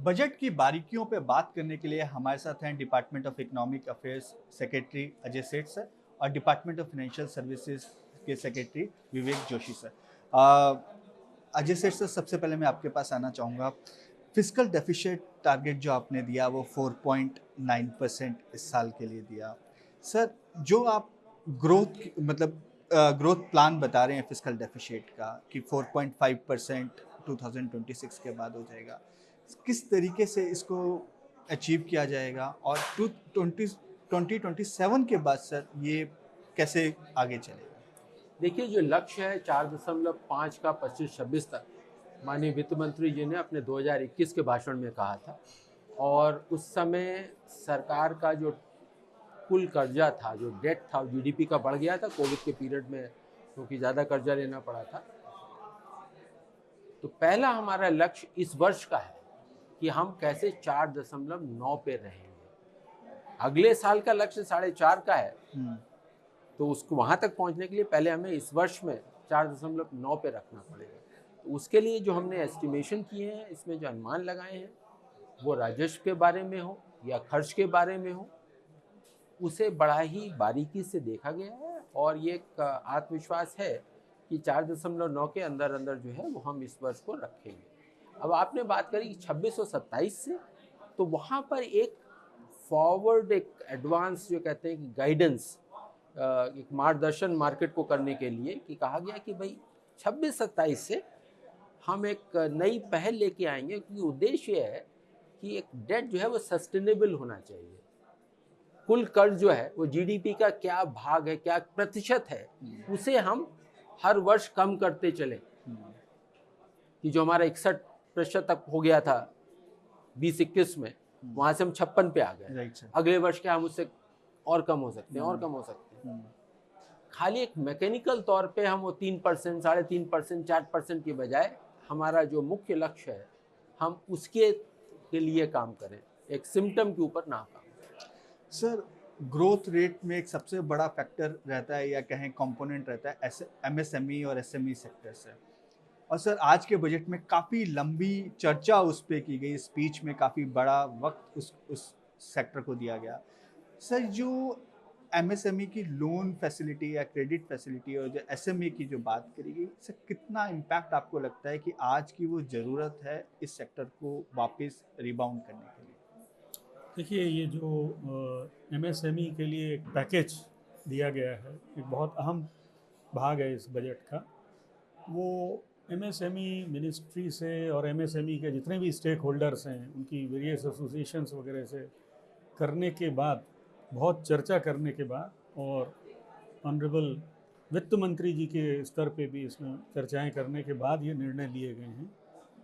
Budget की बारीकियों पे बात करने के लिए हमारे साथ हैं department of economic affairs secretary Ajay सेठ सर और डिपार्टमेंट ऑफ फाइनेंशियल सर्विसेज के सेक्रेटरी विवेक जोशी सर। अजय सेठ सर, सबसे पहले मैं आपके पास आना चाहूँगा। फिस्कल डेफिसिट टारगेट जो आपने दिया वो 4.9% इस साल के लिए दिया। सर, जो आप मतलब ग्रोथ प्लान बता रहे हैं फिस्कल डेफिसिट का कि 4.5% 2026 के बाद हो जाएगा, किस तरीके से इसको अचीव किया जाएगा और 2027 के बाद सर ये कैसे आगे चलेगा? देखिए, जो लक्ष्य है 4.5 का 25-26 तक, माननीय वित्त मंत्री जी ने अपने 2021 के भाषण में कहा था। और उस समय सरकार का जो कुल कर्जा था, जो डेट था, जीडीपी का बढ़ गया था कोविड के पीरियड में, क्योंकि ज़्यादा कर्जा लेना पड़ा था। तो पहला हमारा लक्ष्य इस वर्ष का है कि हम कैसे 4.9 पे रहेंगे। अगले साल का लक्ष्य 4.5 का है, तो उसको वहाँ तक पहुँचने के लिए पहले हमें इस वर्ष में 4.9 पे रखना पड़ेगा। तो उसके लिए जो हमने एस्टिमेशन किए हैं, इसमें जो अनुमान लगाए हैं, वो राजस्व के बारे में हो या खर्च के बारे में हो, उसे बड़ा ही बारीकी से देखा गया है। और ये एक आत्मविश्वास है कि 4.9 के अंदर अंदर जो है वो हम इस वर्ष को रखेंगे। अब आपने बात करी 26 और 27 से, तो वहाँ पर एक फॉरवर्ड, एक एडवांस जो कहते हैं कि गाइडेंस, एक मार्गदर्शन मार्केट को करने के लिए कि कहा गया कि भाई 26-27 से हम एक नई पहल लेके आएंगे, क्योंकि उद्देश्य है कि एक डेट जो है वो सस्टेनेबल होना चाहिए। कुल कर्ज जो है वो जीडीपी का क्या भाग है, क्या प्रतिशत है, उसे हम हर वर्ष कम करते चले। कि जो हमारा 61% तक हो गया था 2021 में, वहां से हम 56 पे आ गए। अगले वर्ष क्या हम उससे और कम हो सकते हैं, और कम हो सकते हैं। खाली एक मैकेनिकल तौर पे हम वो 3%, 3.5%, 4% की बजाय हमारा जो मुख्य लक्ष्य है, हम उसके के लिए काम करें, एक सिम्टम के ऊपर ना काम करें। सर, ग्रोथ रेट में एक सबसे बड़ा फैक्टर रहता है या कहें कंपोनेंट रहता है एमएसएमई और एसएमई सेक्टर से। और सर, आज के बजट में काफ़ी लंबी चर्चा उस पे की गई, स्पीच में काफ़ी बड़ा वक्त उस सेक्टर को दिया गया। सर, जो एमएसएमई की लोन फैसिलिटी या क्रेडिट फैसिलिटी और जो एसएमई की जो बात करी गई, सर कितना इम्पैक्ट आपको लगता है कि आज की वो ज़रूरत है इस सेक्टर को वापस रिबाउंड करने के लिए? देखिए, ये जो एमएसएमई के लिए एक पैकेज दिया गया है, एक बहुत अहम भाग है इस बजट का। वो एमएसएमई मिनिस्ट्री से और एमएसएमई के जितने भी स्टेक होल्डर्स हैं, उनकी वेरियस एसोसिएशंस वगैरह से करने के बाद, बहुत चर्चा करने के बाद, और ऑनरेबल वित्त मंत्री जी के स्तर पे भी इसमें चर्चाएं करने के बाद ये निर्णय लिए गए हैं।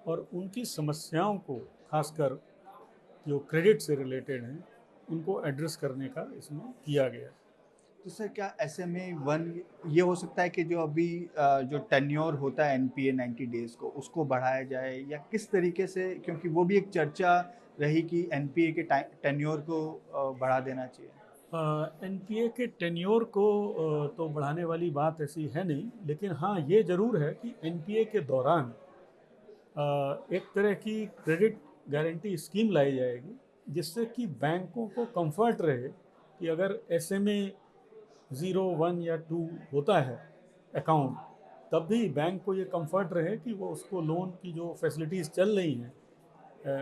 और उनकी समस्याओं को, खासकर जो क्रेडिट से रिलेटेड हैं, उनको एड्रेस करने का इसमें किया गया है। तो सर, क्या एसएमए वन ये हो सकता है कि जो अभी जो टेन्योर होता है एनपीए 90 डेज को, उसको बढ़ाया जाए या किस तरीके से, क्योंकि वो भी एक चर्चा रही कि एनपीए के टेन्योर को बढ़ा देना चाहिए। एनपीए के टेन्योर को तो बढ़ाने वाली बात ऐसी है नहीं, लेकिन हाँ, ये ज़रूर है कि एनपीए के दौरान एक तरह की क्रेडिट गारंटी स्कीम लाई जाएगी, जिससे कि बैंकों को कंफर्ट रहे कि अगर एसएमए 0, 1 या 2 होता है अकाउंट, तब भी बैंक को ये कंफर्ट रहे कि वो उसको लोन की जो फैसिलिटीज़ चल रही हैं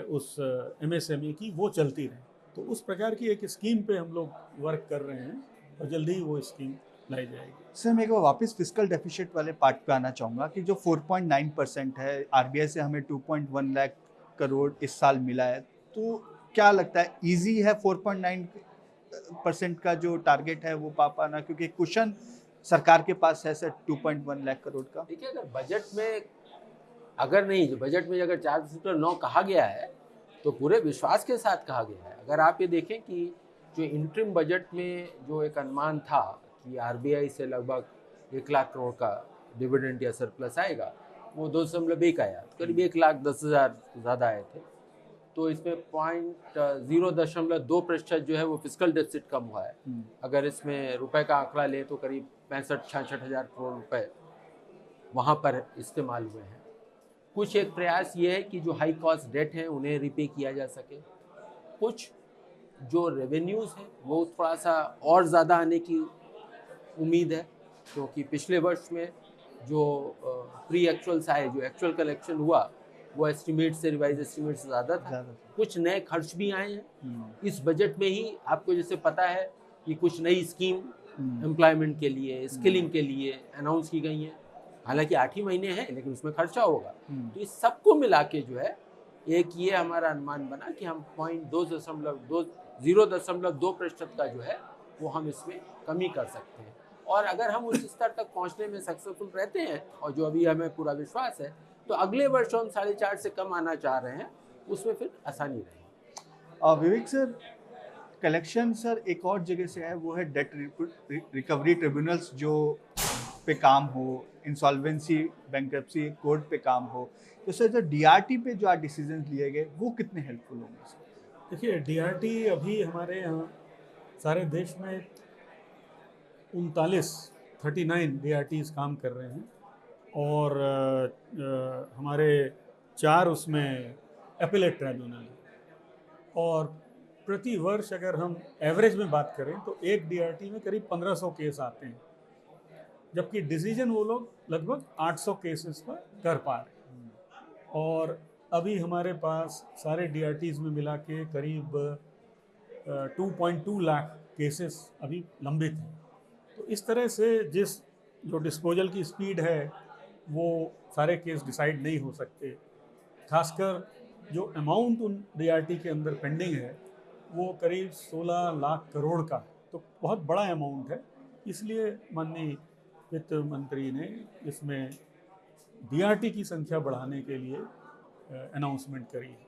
उस एमएसएमई की, वो चलती रहे। तो उस प्रकार की एक स्कीम पे हम लोग वर्क कर रहे हैं और जल्दी ही वो स्कीम लाई जाएगी। सर, मैं एक बार वापस फिस्कल डेफिसिट वाले पार्ट पे आना चाहूँगा कि जो 4.9% है, आरबीआई से हमें 2.1 लाख करोड़ इस साल मिला है, तो क्या लगता है ईजी है 4.9% का जो टारगेट है वो पा पाना, क्योंकि कुशन सरकार के पास है सर 2.1 लाख करोड़ का? देखिए, अगर बजट में, अगर नहीं, जो बजट में अगर 4.9 कहा गया है, तो पूरे विश्वास के साथ कहा गया है। अगर आप ये देखें कि जो इंटरिम बजट में जो एक अनुमान था कि आरबीआई से लगभग 1 लाख करोड़ का डिविडेंड या सरप्लस आएगा, वो 2.1 आया, करीब 1,10,000 ज़्यादा आए थे। तो इसमें 0.2% जो है वो फिस्कल डेफिसिट कम हुआ है। अगर इसमें रुपए का आंकड़ा लें तो करीब 65-66 हज़ार करोड़ रुपए वहाँ पर इस्तेमाल हुए हैं। कुछ एक प्रयास ये है कि जो हाई कॉस्ट डेट है उन्हें रिपे किया जा सके, कुछ जो रेवेन्यूज़ हैं वो थोड़ा सा और ज़्यादा आने की उम्मीद है, क्योंकि पिछले वर्ष में जो प्री एक्चुअल्स आए, जो एक्चुअल कलेक्शन हुआ वो एस्टिमेट से, रिवाइज एस्टिमेट से ज़्यादा था। कुछ नए खर्च भी आए हैं इस बजट में ही। आपको जैसे पता है कि कुछ नई स्कीम एम्प्लॉयमेंट के लिए, स्किलिंग के लिए अनाउंस की गई हैं। हालांकि 8 ही महीने हैं, लेकिन उसमें खर्चा होगा। तो इस सबको मिला के जो है एक ये हमारा अनुमान बना कि हम 0.2% का जो है वो हम इसमें कमी कर सकते हैं। और अगर हम उस स्तर तक पहुंचने में सक्सेसफुल रहते हैं, और जो अभी हमें पूरा विश्वास है, तो अगले वर्ष हम 4.5 से कम आना चाह रहे हैं, उसमें फिर आसानी रहेगी। विवेक सर, कलेक्शन सर एक और जगह से है, वो है डेट रिकवरी ट्रिब्यूनल्स जो पे काम हो, इंसॉल्वेंसी बैंक्रप्सी कोर्ट पे काम हो। तो सर जो डीआरटी पे जो आज डिसीजन लिए गए वो कितने हेल्पफुल होंगे सर? देखिए, डीआरटी अभी हमारे यहाँ सारे देश में 39 डीआरटीज काम कर रहे हैं, और हमारे 4 उसमें एपेलेट ट्राइब्यूनल हैं। और प्रति वर्ष अगर हम एवरेज में बात करें तो एक डीआरटी में करीब 1500 केस आते हैं, जबकि डिसीजन वो लोग लगभग 800 केसेस पर कर पा रहे हैं। और अभी हमारे पास सारे डीआरटीज में मिला के करीब 2.2 लाख केसेस अभी लंबित हैं। तो इस तरह से जो डिस्पोजल की स्पीड है वो सारे केस डिसाइड नहीं हो सकते। खासकर जो अमाउंट उन डीआरटी के अंदर पेंडिंग है वो करीब 16 लाख करोड़ का है, तो बहुत बड़ा अमाउंट है। इसलिए माननीय वित्त मंत्री ने इसमें डीआरटी की संख्या बढ़ाने के लिए अनाउंसमेंट करी है।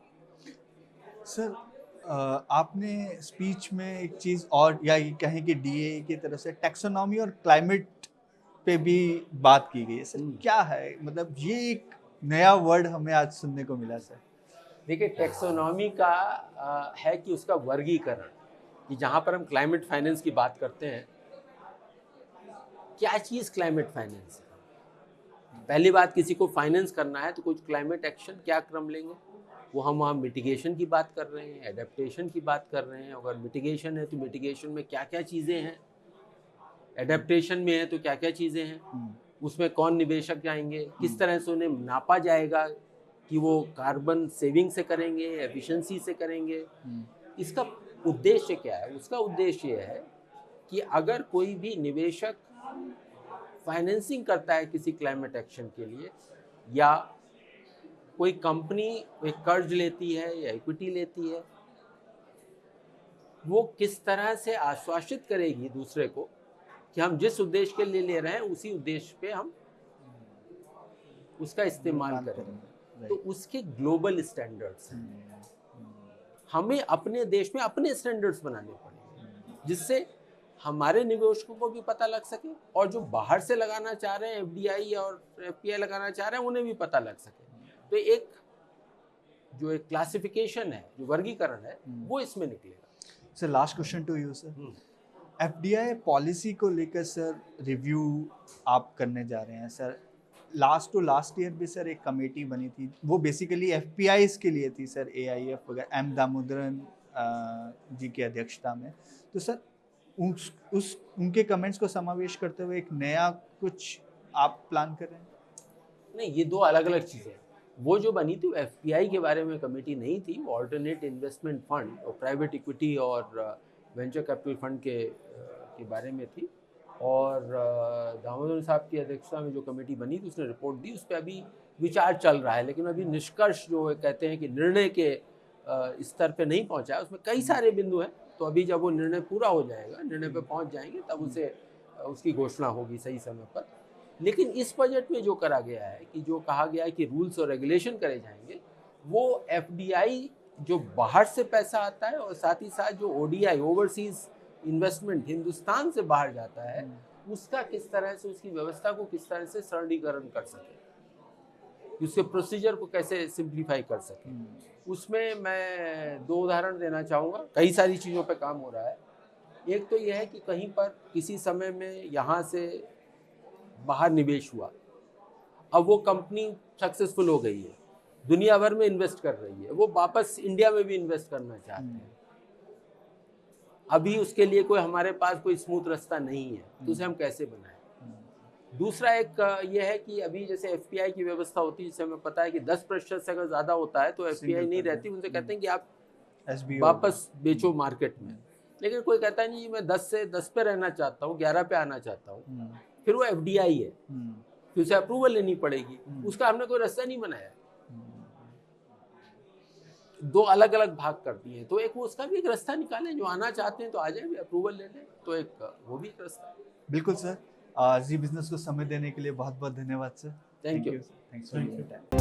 सर आपने स्पीच में एक चीज़ और, या ये कहें कि डीए की तरफ से टैक्सोनॉमी और क्लाइमेट पे भी बात की गई है सर। क्या है, मतलब ये एक नया वर्ड हमें आज सुनने को मिला सर। देखिए, टैक्सोनॉमी का है कि उसका वर्गीकरण, कि जहाँ पर हम क्लाइमेट फाइनेंस की बात करते हैं, क्या चीज़ क्लाइमेट फाइनेंस है। पहली बात, किसी को फाइनेंस करना है तो कुछ क्लाइमेट एक्शन क्या क्रम लेंगे, वो हम वहाँ मिटिगेशन की बात कर रहे हैं, एडेप्टेशन की बात कर रहे हैं। अगर मिटिगेशन है तो मिटिगेशन में क्या क्या चीज़ें हैं, एडेप्टेशन में है तो क्या क्या चीज़ें हैं, उसमें कौन निवेशक जाएंगे, किस तरह से उन्हें नापा जाएगा कि वो कार्बन सेविंग से करेंगे, एफिशिएंसी से करेंगे। इसका उद्देश्य क्या है? उसका उद्देश्य ये है कि अगर कोई भी निवेशक फाइनेंसिंग करता है किसी क्लाइमेट एक्शन के लिए, या कोई कंपनी एक कर्ज लेती है या इक्विटी लेती है, वो किस तरह से आश्वासित करेगी दूसरे को कि हम जिस उद्देश्य के लिए ले रहे हैं उसी उद्देश्य पे हम उसका इस्तेमाल करेंगे। तो उसके ग्लोबल स्टैंडर्ड्स हैं। हमें अपने देश में अपने स्टैंडर्ड्स बनाने पड़ेंगे, जिससे हमारे निवेशकों को भी पता लग सके, और जो बाहर से लगाना चाह रहे हैं, एफडीआई और एफपीआई लगाना चाह रहे हैं, उन्हें भी पता लग सके। तो एक क्लासिफिकेशन है, जो वर्गीकरण है, वो इसमें निकलेगा। Sir last question to you sir, FDI policy को लेकर सर रिव्यू आप करने जा रहे हैं सर। लास्ट ईयर भी सर एक कमेटी बनी थी, वो बेसिकली एफपीआईज के लिए थी सर, एआईएफ वगैरह, एम दामोदरन जी की अध्यक्षता में। तो सर उनके कमेंट्स को समावेश करते हुए एक नया कुछ आप प्लान कर रहे हैं? नहीं, ये दो अलग अलग चीज़ें हैं। वो जो बनी थी वो एफपीआई के बारे में कमेटी नहीं थी, वो ऑल्टरनेट इन्वेस्टमेंट फंड और प्राइवेट इक्विटी और वेंचर कैपिटल फंड के बारे में थी। और दामोदर साहब की अध्यक्षता में जो कमेटी बनी थी उसने रिपोर्ट दी, उस पर अभी विचार चल रहा है, लेकिन अभी निष्कर्ष जो कहते हैं कि निर्णय के स्तर पे नहीं पहुंचा है। उसमें कई सारे बिंदु हैं, तो अभी जब वो निर्णय पूरा हो जाएगा, निर्णय पे पहुंच जाएंगे, तब उसकी घोषणा होगी सही समय पर। लेकिन इस बजट में जो करा गया है, कि जो कहा गया है कि रूल्स और रेगुलेशन करे जाएंगे, वो एफडीआई जो बाहर से पैसा आता है, और साथ ही साथ जो ओडीआई ओवरसीज इन्वेस्टमेंट हिंदुस्तान से बाहर जाता है, उसका किस तरह से, उसकी व्यवस्था को किस तरह से सरलीकरण कर सके, उसके प्रोसीजर को कैसे सिंप्लीफाई कर सके। उसमें मैं 2 उदाहरण देना चाहूँगा। कई सारी चीज़ों पे काम हो रहा है। एक तो यह है कि कहीं पर किसी समय में यहाँ से बाहर निवेश हुआ, अब वो कंपनी सक्सेसफुल हो गई है, दुनिया भर में इन्वेस्ट कर रही है, वो वापस इंडिया में भी इन्वेस्ट करना चाहते हैं। अभी उसके लिए कोई हमारे पास कोई स्मूथ रास्ता नहीं है, तो उसे हम कैसे बनाएं। दूसरा एक ये है कि अभी जैसे एफपीआई की व्यवस्था होती है, जिससे हमें पता है कि 10% से अगर ज़्यादा होता है तो एफपीआई नहीं रहती, उनसे कहते हैं कि आप वापस बेचो मार्केट में। लेकिन कोई कहता है नहीं, मैं 10 से 10 पे रहना चाहता हूँ, 11 पे आना चाहता हूँ, फिर वो एफडीआई है, फिर उसे अप्रूवल लेनी पड़ेगी, उसका हमने कोई रास्ता नहीं बनाया, दो अलग अलग भाग कर दिए। तो एक वो उसका भी एक रास्ता निकालें, जो आना चाहते हैं तो आ जाए, भी अप्रूवल ले लें, तो एक वो भी एक रास्ता है। बिल्कुल सर, जी बिजनेस को समय देने के लिए बहुत बहुत धन्यवाद sir. Thank you. Thanks for your time.